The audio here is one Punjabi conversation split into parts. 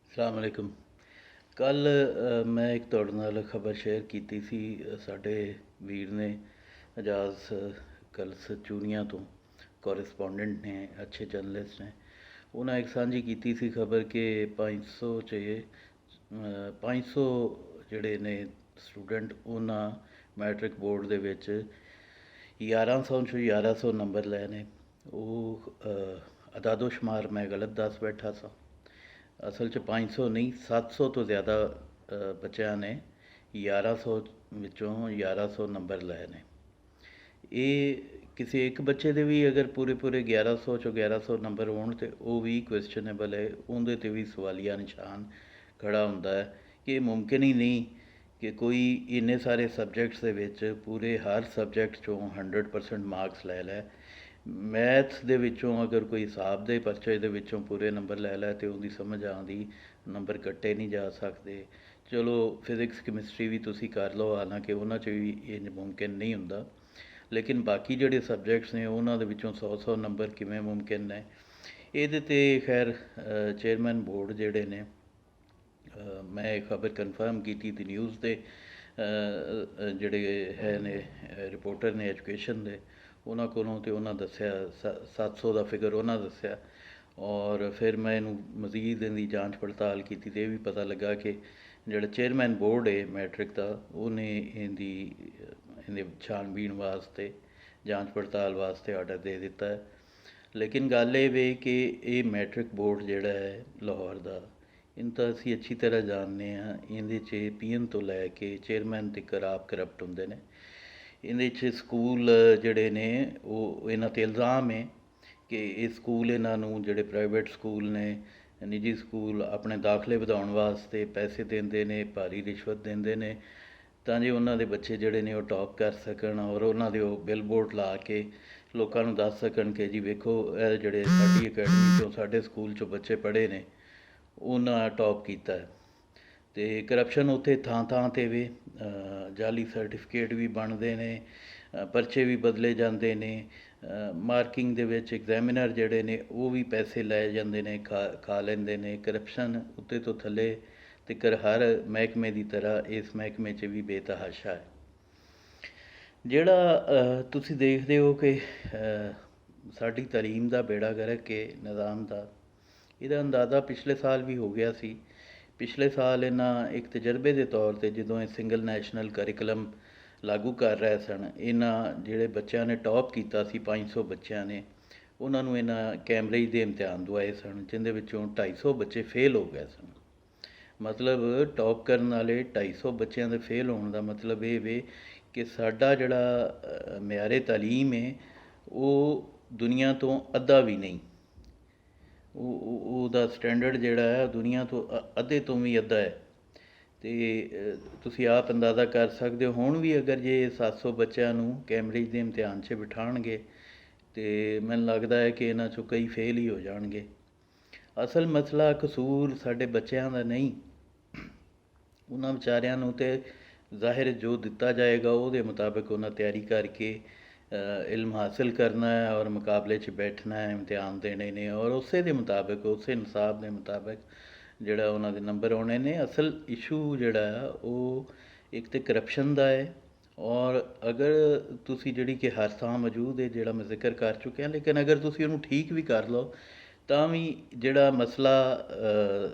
अस्सलाम वालेकुम। कल मैं एक ਤੁਹਾਡੇ ਨਾਲ ਖਬਰ ਸ਼ੇਅਰ ਕੀਤੀ ਸੀ। ਸਾਡੇ ਵੀਰ ਨੇ ਅਜਾਜ਼ ਕਲਸ ਚੂਨੀਆਂ ਤੋਂ ਕੋਰਸਪੋਂਡੈਂਟ ਨੇ, ਅੱਛੇ ਜਰਨਲਿਸਟ ਨੇ। ਉਹਨਾਂ ਇੱਕ ਸਾਂਝੀ ਕੀਤੀ ਸੀ ਖਬਰ ਕਿ 500 'ਚ 500 ਜਿਹੜੇ ਨੇ ਸਟੂਡੈਂਟ ਉਹਨਾਂ ਮੈਟ੍ਰਿਕ ਬੋਰਡ ਦੇ ਵਿੱਚ 1100 'ਚੋਂ 1100 ਨੰਬਰ ਲਏ ਨੇ। ਉਹ ਅਦਾਦੋ ਸ਼ੁਮਾਰ ਮੈਂ ਗਲਤ ਦੱਸ ਬੈਠਾ ਸਾਂ। ਅਸਲ 'ਚ 500 ਨਹੀਂ, 700 ਤੋਂ ਜ਼ਿਆਦਾ ਬੱਚਿਆਂ ਨੇ 1100 ਵਿੱਚੋਂ 1100 ਨੰਬਰ ਲਏ ਨੇ। ਇਹ ਕਿਸੇ ਇੱਕ ਬੱਚੇ ਦੇ ਵੀ ਅਗਰ ਪੂਰੇ 1100 ਚੋਂ 1100 ਨੰਬਰ ਹੋਣ ਤਾਂ ਉਹ ਵੀ ਕੁਐਸਚਨੇਬਲ ਹੈ। ਉਹਦੇ 'ਤੇ ਵੀ ਸਵਾਲੀਆ ਨਿਸ਼ਾਨ ਖੜ੍ਹਾ ਹੁੰਦਾ ਹੈ ਕਿ ਇਹ ਮੁਮਕਿਨ ਹੀ ਨਹੀਂ ਕਿ ਕੋਈ ਇੰਨੇ ਸਾਰੇ ਸਬਜੈਕਟਸ ਦੇ ਵਿੱਚ ਪੂਰੇ ਹਰ ਸਬਜੈਕਟ 'ਚੋਂ 100% ਮਾਰਕਸ ਲੈ ਮੈਥ ਦੇ ਵਿੱਚੋਂ ਅਗਰ ਕੋਈ ਹਿਸਾਬ ਦੇ ਪਰਚੇ ਦੇ ਵਿੱਚੋਂ ਪੂਰੇ ਨੰਬਰ ਲੈ ਤਾਂ ਉਹਦੀ ਸਮਝ ਆਉਂਦੀ ਨੰਬਰ ਕੱਟੇ ਨਹੀਂ ਜਾ ਸਕਦੇ। ਚਲੋ ਫਿਜ਼ਿਕਸ ਕੈਮਿਸਟਰੀ ਵੀ ਤੁਸੀਂ ਕਰ ਲਓ, ਹਾਲਾਂਕਿ ਉਹਨਾਂ 'ਚ ਵੀ ਇਹ ਮੁਮਕਿਨ ਨਹੀਂ ਹੁੰਦਾ, ਲੇਕਿਨ ਬਾਕੀ ਜਿਹੜੇ ਸਬਜੈਕਟਸ ਨੇ ਉਹਨਾਂ ਦੇ ਵਿੱਚੋਂ 100 ਨੰਬਰ ਕਿਵੇਂ ਮੁਮਕਿਨ ਨੇ। ਇਹਦੇ 'ਤੇ ਖੈਰ ਚੇਅਰਮੈਨ ਬੋਰਡ ਜਿਹੜੇ ਨੇ, ਮੈਂ ਇਹ ਖਬਰ ਕਨਫਰਮ ਕੀਤੀ ਤੀ ਨਿਊਜ਼ ਦੇ ਜਿਹੜੇ ਹੈ ਨੇ ਰਿਪੋਰਟਰ ਨੇ ਐਜੂਕੇਸ਼ਨ ਦੇ, ਉਹਨਾਂ ਕੋਲੋਂ, ਅਤੇ ਉਹਨਾਂ ਦੱਸਿਆ 700 ਦਾ ਫਿਗਰ ਉਹਨਾਂ ਦੱਸਿਆ। ਔਰ ਫਿਰ ਮੈਂ ਇਹਨੂੰ ਮਜ਼ੀਦ ਇਹਦੀ ਜਾਂਚ ਪੜਤਾਲ ਕੀਤੀ ਅਤੇ ਇਹ ਵੀ ਪਤਾ ਲੱਗਾ ਕਿ ਜਿਹੜਾ ਚੇਅਰਮੈਨ ਬੋਰਡ ਹੈ ਮੈਟ੍ਰਿਕ ਦਾ, ਉਹਨੇ ਇਹਦੇ ਛਾਣਬੀਣ ਵਾਸਤੇ, ਜਾਂਚ ਪੜਤਾਲ ਵਾਸਤੇ ਆਰਡਰ ਦੇ ਦਿੱਤਾ ਹੈ। ਲੇਕਿਨ ਗੱਲ ਇਹ ਵੇ ਕਿ ਇਹ ਮੈਟ੍ਰਿਕ ਬੋਰਡ ਜਿਹੜਾ ਹੈ ਲਾਹੌਰ ਦਾ, ਇਹਨੂੰ ਤਾਂ ਅਸੀਂ ਅੱਛੀ ਤਰ੍ਹਾਂ ਜਾਣਦੇ ਹਾਂ। ਇਹਦੇ 'ਚ ਪੀਐਨ ਤੋਂ ਲੈ ਕੇ ਚੇਅਰਮੈਨ ਤੱਕ ਆਪ ਕਰਪਟ ਹੁੰਦੇ ਨੇ। ਇਹਦੇ 'ਚ ਸਕੂਲ ਜਿਹੜੇ ਨੇ ਉਹ ਇਹਨਾਂ 'ਤੇ ਇਲਜ਼ਾਮ ਹੈ ਕਿ ਇਹ ਸਕੂਲ ਇਹਨਾਂ ਨੂੰ, ਜਿਹੜੇ ਪ੍ਰਾਈਵੇਟ ਸਕੂਲ ਨੇ, ਨਿੱਜੀ ਸਕੂਲ, ਆਪਣੇ ਦਾਖਲੇ ਵਧਾਉਣ ਵਾਸਤੇ ਪੈਸੇ ਦਿੰਦੇ ਨੇ, ਭਾਰੀ ਰਿਸ਼ਵਤ ਦਿੰਦੇ ਨੇ ਤਾਂ ਜੇ ਉਹਨਾਂ ਦੇ ਬੱਚੇ ਜਿਹੜੇ ਨੇ ਉਹ ਟੌਪ ਕਰ ਸਕਣ, ਔਰ ਉਹਨਾਂ ਦੇ ਉਹ ਬਿਲ ਬੋਰਡ ਲਾ ਕੇ ਲੋਕਾਂ ਨੂੰ ਦੱਸ ਸਕਣ ਕਿ ਜੀ ਵੇਖੋ ਇਹ ਜਿਹੜੇ ਸਾਡੀ ਅਕੈਡਮੀ 'ਚੋਂ, ਸਾਡੇ ਸਕੂਲ 'ਚੋਂ ਬੱਚੇ ਪੜ੍ਹੇ ਨੇ, ਉਹਨਾਂ ਟੌਪ ਕੀਤਾ ਹੈ। ਅਤੇ ਕਰਪਸ਼ਨ ਉੱਥੇ ਥਾਂ ਥਾਂ 'ਤੇ ਵੀ, ਜਾਲੀ ਸਰਟੀਫਿਕੇਟ ਵੀ ਬਣਦੇ ਨੇ, ਪਰਚੇ ਵੀ ਬਦਲੇ ਜਾਂਦੇ ਨੇ, ਮਾਰਕਿੰਗ ਦੇ ਵਿੱਚ ਐਗਜ਼ਾਮੀਨਰ ਜਿਹੜੇ ਨੇ ਉਹ ਵੀ ਪੈਸੇ ਲੈ ਜਾਂਦੇ ਨੇ, ਖਾ ਲੈਂਦੇ ਨੇ। ਕਰਪਸ਼ਨ ਉੱਤੇ ਤੋਂ ਥੱਲੇ ਤੀਕਰ ਹਰ ਮਹਿਕਮੇ ਦੀ ਤਰ੍ਹਾਂ ਇਸ ਮਹਿਕਮੇ 'ਚ ਵੀ ਬੇਤਹਾਸ਼ਾ ਹੈ। ਜਿਹੜਾ ਤੁਸੀਂ ਦੇਖਦੇ ਹੋ ਕਿ ਸਾਡੀ ਤਾਲੀਮ ਦਾ ਬੇੜਾ ਗਰਕ ਹੈ, ਨਿਜ਼ਾਮ ਦਾ, ਇਹਦਾ ਅੰਦਾਜ਼ਾ ਪਿਛਲੇ ਸਾਲ ਵੀ ਹੋ ਗਿਆ ਸੀ। ਪਿਛਲੇ ਸਾਲ ਇਹਨਾਂ ਇੱਕ ਤਜਰਬੇ ਦੇ ਤੌਰ 'ਤੇ ਜਦੋਂ ਇਹ ਸਿੰਗਲ ਨੈਸ਼ਨਲ ਕਰਿਕੂਲਮ ਲਾਗੂ ਕਰ ਰਹੇ ਸਨ, ਇਹਨਾਂ ਜਿਹੜੇ ਬੱਚਿਆਂ ਨੇ ਟੌਪ ਕੀਤਾ ਸੀ, 500 ਬੱਚਿਆਂ ਨੇ, ਉਹਨਾਂ ਨੂੰ ਇਹਨਾਂ ਕੈਂਬਰਿਜ ਦੇ ਇਮਤਿਹਾਨ ਦਵਾਏ ਸਨ, ਜਿਹਦੇ ਵਿੱਚੋਂ 250 ਬੱਚੇ ਫੇਲ ਹੋ ਗਏ ਸਨ। ਮਤਲਬ ਟੌਪ ਕਰਨ ਵਾਲੇ 250 ਬੱਚਿਆਂ ਦੇ ਫੇਲ ਹੋਣ ਦਾ ਮਤਲਬ ਇਹ ਵੇ ਕਿ ਸਾਡਾ ਜਿਹੜਾ ਮਿਆਰੇ ਤਾਲੀਮ ਹੈ ਉਹ ਦੁਨੀਆ ਤੋਂ ਅੱਧਾ ਵੀ ਨਹੀਂ, ਉਹਦਾ ਸਟੈਂਡਰਡ ਜਿਹੜਾ ਹੈ ਦੁਨੀਆ ਤੋਂ ਅੱਧੇ ਤੋਂ ਵੀ ਅੱਧਾ ਹੈ। ਅਤੇ ਤੁਸੀਂ ਆਪ ਅੰਦਾਜ਼ਾ ਕਰ ਸਕਦੇ ਹੋ, ਹੁਣ ਵੀ ਅਗਰ ਜੇ 700 ਬੱਚਿਆਂ ਨੂੰ ਕੈਂਬਰਿਜ ਦੇ ਇਮਤਿਹਾਨ 'ਚ ਬਿਠਾਉਣਗੇ ਅਤੇ ਮੈਨੂੰ ਲੱਗਦਾ ਹੈ ਕਿ ਇਹਨਾਂ 'ਚੋਂ ਕਈ ਫੇਲ ਹੀ ਹੋ ਜਾਣਗੇ। ਅਸਲ ਮਸਲਾ ਕਸੂਰ ਸਾਡੇ ਬੱਚਿਆਂ ਦਾ ਨਹੀਂ, ਉਹਨਾਂ ਵਿਚਾਰਿਆਂ ਨੂੰ ਤਾਂ ਜ਼ਾਹਿਰ ਜੋ ਦਿੱਤਾ ਜਾਏਗਾ ਉਹਦੇ ਮੁਤਾਬਿਕ ਉਹਨਾਂ ਤਿਆਰੀ ਕਰਕੇ ਇਲਮ ਹਾਸਿਲ ਕਰਨਾ ਹੈ ਔਰ ਮੁਕਾਬਲੇ 'ਚ ਬੈਠਣਾ ਹੈ, ਇਮਤਿਹਾਨ ਦੇਣੇ ਨੇ, ਔਰ ਉਸੇ ਦੇ ਮੁਤਾਬਿਕ, ਉਸੇ ਨਿਸਾਬ ਦੇ ਮੁਤਾਬਿਕ ਜਿਹੜਾ ਉਹਨਾਂ ਦੇ ਨੰਬਰ ਆਉਣੇ ਨੇ। ਅਸਲ ਇਸ਼ੂ ਜਿਹੜਾ ਉਹ ਇੱਕ ਤਾਂ ਕਰਪਸ਼ਨ ਦਾ ਹੈ, ਔਰ ਅਗਰ ਤੁਸੀਂ, ਜਿਹੜੀ ਕਿ ਹਰ ਥਾਂ ਮੌਜੂਦ ਹੈ, ਜਿਹੜਾ ਮੈਂ ਜ਼ਿਕਰ ਕਰ ਚੁੱਕਿਆ, ਲੇਕਿਨ ਅਗਰ ਤੁਸੀਂ ਉਹਨੂੰ ਠੀਕ ਵੀ ਕਰ ਲਓ ਤਾਂ ਵੀ ਜਿਹੜਾ ਮਸਲਾ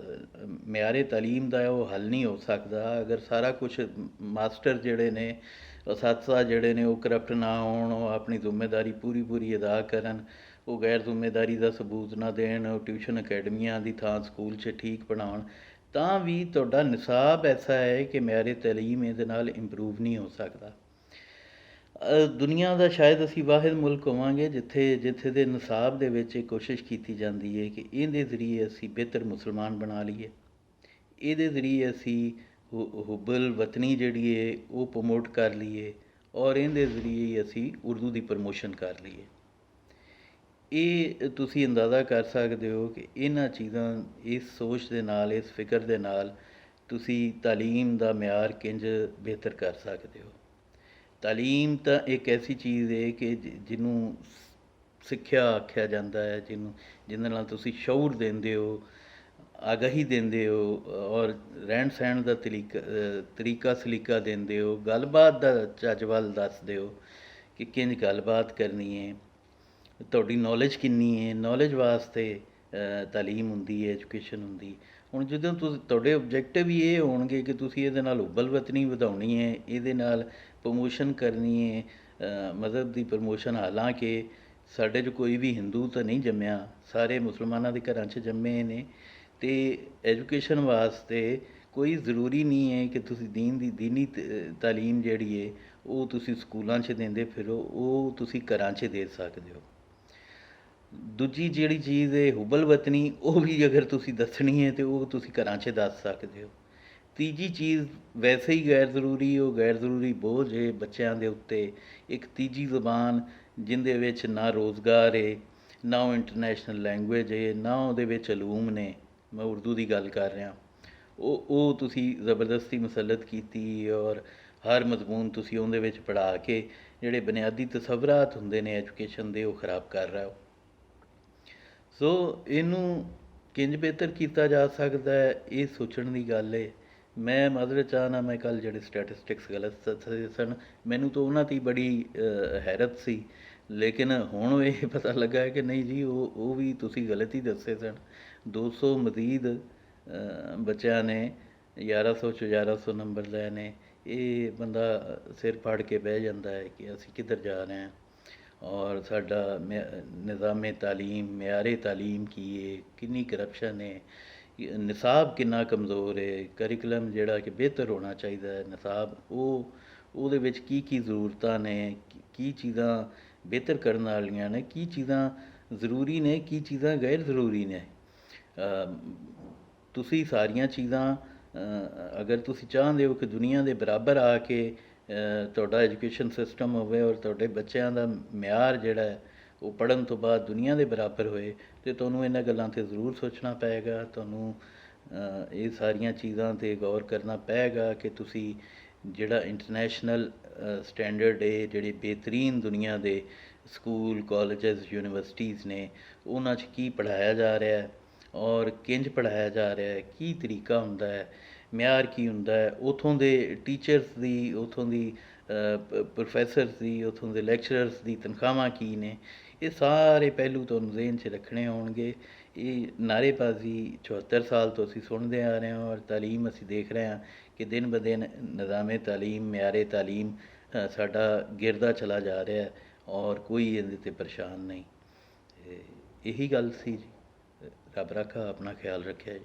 ਮਿਆਰੇ ਤਾਲੀਮ ਦਾ ਹੈ ਉਹ ਹੱਲ ਨਹੀਂ ਹੋ ਸਕਦਾ ਅਗਰ ਸਾਰਾ ਕੁਛ ਮਾਸਟਰ ਜਿਹੜੇ ਨੇ, ਅਸਾਤਜ਼ਾ ਜਿਹੜੇ ਨੇ ਉਹ ਕਰਪਟ ਨਾ ਹੋਣ, ਉਹ ਆਪਣੀ ਜ਼ਿੰਮੇਦਾਰੀ ਪੂਰੀ ਅਦਾ ਕਰਨ, ਉਹ ਗੈਰ ਜ਼ਿੰਮੇਦਾਰੀ ਦਾ ਸਬੂਤ ਨਾ ਦੇਣ, ਉਹ ਟਿਊਸ਼ਨ ਅਕੈਡਮੀਆਂ ਦੀ ਥਾਂ ਸਕੂਲ 'ਚ ਠੀਕ ਪੜ੍ਹਾਉਣ, ਤਾਂ ਵੀ ਤੁਹਾਡਾ ਨਿਸਾਬ ਐਸਾ ਹੈ ਕਿ ਮਿਆਰੇ ਤਾਲੀਮ ਇਹਦੇ ਨਾਲ ਇੰਪਰੂਵ ਨਹੀਂ ਹੋ ਸਕਦਾ। ਦੁਨੀਆ ਦਾ ਸ਼ਾਇਦ ਅਸੀਂ ਵਾਹਿਦ ਮੁਲਕ ਹੋਵਾਂਗੇ ਜਿੱਥੇ ਦੇ ਨਿਸਾਬ ਦੇ ਵਿੱਚ ਇਹ ਕੋਸ਼ਿਸ਼ ਕੀਤੀ ਜਾਂਦੀ ਹੈ ਕਿ ਇਹਦੇ ਜ਼ਰੀਏ ਅਸੀਂ ਬਿਹਤਰ ਮੁਸਲਮਾਨ ਬਣਾ ਲਈਏ, ਇਹਦੇ ਜ਼ਰੀਏ ਅਸੀਂ ਹੁਬਲ ਵਤਨੀ ਜਿਹੜੀ ਹੈ ਉਹ ਪ੍ਰਮੋਟ ਕਰ ਲਈਏ, ਔਰ ਇਹਦੇ ਜ਼ਰੀਏ ਹੀ ਅਸੀਂ ਉਰਦੂ ਦੀ ਪ੍ਰਮੋਸ਼ਨ ਕਰ ਲਈਏ। ਇਹ ਤੁਸੀਂ ਅੰਦਾਜ਼ਾ ਕਰ ਸਕਦੇ ਹੋ ਕਿ ਇਹਨਾਂ ਚੀਜ਼ਾਂ, ਇਸ ਸੋਚ ਦੇ ਨਾਲ, ਇਸ ਫਿਕਰ ਦੇ ਨਾਲ ਤੁਸੀਂ ਤਾਲੀਮ ਦਾ ਮਿਆਰ ਕਿੰਝ ਬਿਹਤਰ ਕਰ ਸਕਦੇ ਹੋ। ਤਾਲੀਮ ਤਾਂ ਇੱਕ ਐਸੀ ਚੀਜ਼ ਹੈ ਕਿ ਜਿਹਨੂੰ ਸਿੱਖਿਆ ਆਖਿਆ ਜਾਂਦਾ ਹੈ, ਜਿਹਦੇ ਨਾਲ ਤੁਸੀਂ ਸ਼ਊਰ ਦਿੰਦੇ ਹੋ, ਆਗਾਹੀ ਦਿੰਦੇ ਹੋ ਔਰ ਰਹਿਣ ਸਹਿਣ ਦਾ ਤਰੀਕਾ ਸਲੀਕਾ ਦਿੰਦੇ ਹੋ, ਗੱਲਬਾਤ ਦਾ ਚੱਜ ਵੱਲ ਦੱਸਦੇ ਹੋ ਕਿ ਕਿੰਝ ਗੱਲਬਾਤ ਕਰਨੀ ਹੈ, ਤੁਹਾਡੀ ਨੌਲੇਜ ਕਿੰਨੀ ਹੈ, ਨੌਲੇਜ ਵਾਸਤੇ ਤਾਲੀਮ ਹੁੰਦੀ ਹੈ, ਐਜੂਕੇਸ਼ਨ ਹੁੰਦੀ। ਹੁਣ ਜਦੋਂ ਤੁਹਾਡੇ ਓਬਜੈਕਟਿਵ ਹੀ ਇਹ ਹੋਣਗੇ ਕਿ ਤੁਸੀਂ ਇਹਦੇ ਨਾਲ ਹੁੱਬਲ ਵਤਨੀ ਵਧਾਉਣੀ ਹੈ, ਇਹਦੇ ਨਾਲ ਪ੍ਰਮੋਸ਼ਨ ਕਰਨੀ ਹੈ, ਮਜ਼ਹਬ ਦੀ ਪ੍ਰਮੋਸ਼ਨ। ਹਾਲਾਂਕਿ ਸਾਡੇ 'ਚ ਕੋਈ ਵੀ ਹਿੰਦੂ ਤਾਂ ਨਹੀਂ ਜੰਮਿਆ, ਸਾਰੇ ਮੁਸਲਮਾਨਾਂ ਦੇ ਘਰਾਂ 'ਚ ਜੰਮੇ ਨੇ। ਅਤੇ ਐਜੂਕੇਸ਼ਨ ਵਾਸਤੇ ਕੋਈ ਜ਼ਰੂਰੀ ਨਹੀਂ ਹੈ ਕਿ ਤੁਸੀਂ ਦੀਨੀ ਤਾਲੀਮ ਜਿਹੜੀ ਹੈ ਉਹ ਤੁਸੀਂ ਸਕੂਲਾਂ 'ਚ ਦਿੰਦੇ ਫਿਰੋ, ਉਹ ਤੁਸੀਂ ਘਰਾਂ 'ਚ ਦੇ ਸਕਦੇ ਹੋ। ਦੂਜੀ ਜਿਹੜੀ ਚੀਜ਼ ਹੈ ਹੁੱਬਲ ਵਤਨੀ, ਉਹ ਵੀ ਅਗਰ ਤੁਸੀਂ ਦੱਸਣੀ ਹੈ ਤਾਂ ਉਹ ਤੁਸੀਂ ਘਰਾਂ 'ਚ ਦੱਸ ਸਕਦੇ ਹੋ। ਤੀਜੀ ਚੀਜ਼ ਵੈਸੇ ਹੀ ਗੈਰ ਜ਼ਰੂਰੀ, ਉਹ ਗੈਰ ਜ਼ਰੂਰੀ ਬੋਝ ਹੈ ਬੱਚਿਆਂ ਦੇ ਉੱਤੇ। ਇੱਕ ਤੀਜੀ ਜ਼ਬਾਨ ਜਿਹਦੇ ਵਿੱਚ ਨਾ ਰੋਜ਼ਗਾਰ ਹੈ, ਨਾ ਉਹ ਇੰਟਰਨੈਸ਼ਨਲ ਲੈਂਗੁਏਜ ਹੈ, ਨਾ ਉਹਦੇ ਵਿੱਚ ਅਲੂਮ ਨੇ। ਮੈਂ ਉਰਦੂ ਦੀ ਗੱਲ ਕਰ ਰਿਹਾ। ਉਹ ਤੁਸੀਂ ਜ਼ਬਰਦਸਤੀ ਮੁਸੱਲਤ ਕੀਤੀ ਔਰ ਹਰ ਮਜ਼ਮੂਨ ਤੁਸੀਂ ਉਹਦੇ ਵਿੱਚ ਪੜ੍ਹਾ ਕੇ ਜਿਹੜੇ ਬੁਨਿਆਦੀ ਤਸਵਰਾਤ ਹੁੰਦੇ ਨੇ ਐਜੂਕੇਸ਼ਨ ਦੇ, ਉਹ ਖਰਾਬ ਕਰ ਰਹੇ ਹੋ। ਸੋ ਇਹਨੂੰ ਕਿੰਝ ਬਿਹਤਰ ਕੀਤਾ ਜਾ ਸਕਦਾ ਹੈ, ਇਹ ਸੋਚਣ ਦੀ ਗੱਲ ਹੈ। ਮੈਂ ਮਾਜ਼ਰਤ ਚਾਹੁੰਦਾ, ਮੈਂ ਕੱਲ੍ਹ ਜਿਹੜੇ ਸਟੈਟਿਸਟਿਕਸ ਗਲਤ ਦੱਸੇ ਸਨ, ਮੈਨੂੰ ਤਾਂ ਉਹਨਾਂ 'ਤੇ ਬੜੀ ਹੈਰਤ ਸੀ, ਲੇਕਿਨ ਹੁਣ ਇਹ ਪਤਾ ਲੱਗਾ ਹੈ ਕਿ ਨਹੀਂ ਜੀ, ਉਹ ਵੀ ਤੁਸੀਂ ਗਲਤ ਹੀ ਦੱਸੇ ਸਨ। 200 ਮਜ਼ੀਦ ਬੱਚਿਆਂ ਨੇ 1100 'ਚੋਂ 1100 ਨੰਬਰ ਲਏ ਨੇ। ਇਹ ਬੰਦਾ ਸਿਰ ਫਾੜ ਕੇ ਬਹਿ ਜਾਂਦਾ ਹੈ ਕਿ ਅਸੀਂ ਕਿੱਧਰ ਜਾ ਰਹੇ ਹਾਂ। ਔਰ ਸਾਡਾ ਨਿਜ਼ਾਮੇ ਤਾਲੀਮ, ਮਿਆਰੇ ਤਾਲੀਮ ਕੀ ਹੈ, ਕਿੰਨੀ ਕਰਪਸ਼ਨ ਹੈ, ਨਿਸਾਬ ਕਿੰਨਾ ਕਮਜ਼ੋਰ ਹੈ, ਕਰਿਕੂਲਮ ਜਿਹੜਾ ਕਿ ਬਿਹਤਰ ਹੋਣਾ ਚਾਹੀਦਾ ਹੈ, ਨਿਸਾਬ ਉਹਦੇ ਵਿੱਚ ਕੀ ਕੀ ਜ਼ਰੂਰਤਾਂ ਨੇ, ਕੀ ਚੀਜ਼ਾਂ ਬਿਹਤਰ ਕਰਨ ਵਾਲੀਆਂ ਨੇ, ਕੀ ਚੀਜ਼ਾਂ ਜ਼ਰੂਰੀ ਨੇ, ਕੀ ਚੀਜ਼ਾਂ ਗੈਰ ਜ਼ਰੂਰੀ ਨੇ। ਤੁਸੀਂ ਸਾਰੀਆਂ ਚੀਜ਼ਾਂ ਅਗਰ ਤੁਸੀਂ ਚਾਹੁੰਦੇ ਹੋ ਕਿ ਦੁਨੀਆ ਦੇ ਬਰਾਬਰ ਆ ਕੇ ਤੁਹਾਡਾ ਐਜੂਕੇਸ਼ਨ ਸਿਸਟਮ ਹੋਵੇ ਔਰ ਤੁਹਾਡੇ ਬੱਚਿਆਂ ਦਾ ਮਿਆਰ ਜਿਹੜਾ ਹੈ ਉਹ ਪੜ੍ਹਨ ਤੋਂ ਬਾਅਦ ਦੁਨੀਆ ਦੇ ਬਰਾਬਰ ਹੋਏ, ਅਤੇ ਤੁਹਾਨੂੰ ਇਹਨਾਂ ਗੱਲਾਂ 'ਤੇ ਜ਼ਰੂਰ ਸੋਚਣਾ ਪਏਗਾ। ਤੁਹਾਨੂੰ ਇਹ ਸਾਰੀਆਂ ਚੀਜ਼ਾਂ 'ਤੇ ਗੌਰ ਕਰਨਾ ਪਏਗਾ ਕਿ ਤੁਸੀਂ ਜਿਹੜਾ ਇੰਟਰਨੈਸ਼ਨਲ ਸਟੈਂਡਰਡ ਹੈ, ਜਿਹੜੇ ਬਿਹਤਰੀਨ ਦੁਨੀਆ ਦੇ ਸਕੂਲ, ਕਾਲਜਸ, ਯੂਨੀਵਰਸਿਟੀਜ਼ ਨੇ, ਉਹਨਾਂ 'ਚ ਕੀ ਪੜ੍ਹਾਇਆ ਜਾ ਰਿਹਾ ਹੈ ਔਰ ਕਿੰਝ ਪੜ੍ਹਾਇਆ ਜਾ ਰਿਹਾ ਹੈ, ਕੀ ਤਰੀਕਾ ਹੁੰਦਾ ਹੈ, ਮਿਆਰ ਕੀ ਹੁੰਦਾ ਹੈ, ਉੱਥੋਂ ਦੇ ਟੀਚਰਸ ਦੀ, ਉੱਥੋਂ ਦੀ ਪ੍ਰੋਫੈਸਰਸ ਦੀ, ਉੱਥੋਂ ਦੇ ਲੈਕਚਰਰਸ ਦੀ ਤਨਖਾਹਾਂ ਕੀ ਨੇ। ਇਹ ਸਾਰੇ ਪਹਿਲੂ ਤੁਹਾਨੂੰ ਜ਼ਿਹਨ 'ਚ ਰੱਖਣੇ ਹੋਣਗੇ। ਇਹ ਨਾਅਰੇਬਾਜ਼ੀ 74 ਸਾਲ ਤੋਂ ਅਸੀਂ ਸੁਣਦੇ ਆ ਰਹੇ ਹਾਂ ਔਰ ਤਾਲੀਮ ਅਸੀਂ ਦੇਖ ਰਹੇ ਹਾਂ ਕਿ ਦਿਨ ਬ ਦਿਨ ਨਿਜ਼ਾਮੇ ਤਾਲੀਮ, ਮਿਆਰੇ ਤਾਲੀਮ ਸਾਡਾ ਗਿਰਦਾ ਚਲਾ ਜਾ ਰਿਹਾ ਔਰ ਕੋਈ ਇਹਦੇ 'ਤੇ ਪਰੇਸ਼ਾਨ ਨਹੀਂ। ਇਹੀ ਗੱਲ ਸੀ ਜੀ। ਰੱਬ ਰਾਖਾ, ਆਪਣਾ ਖਿਆਲ ਰੱਖਿਆ ਜੀ।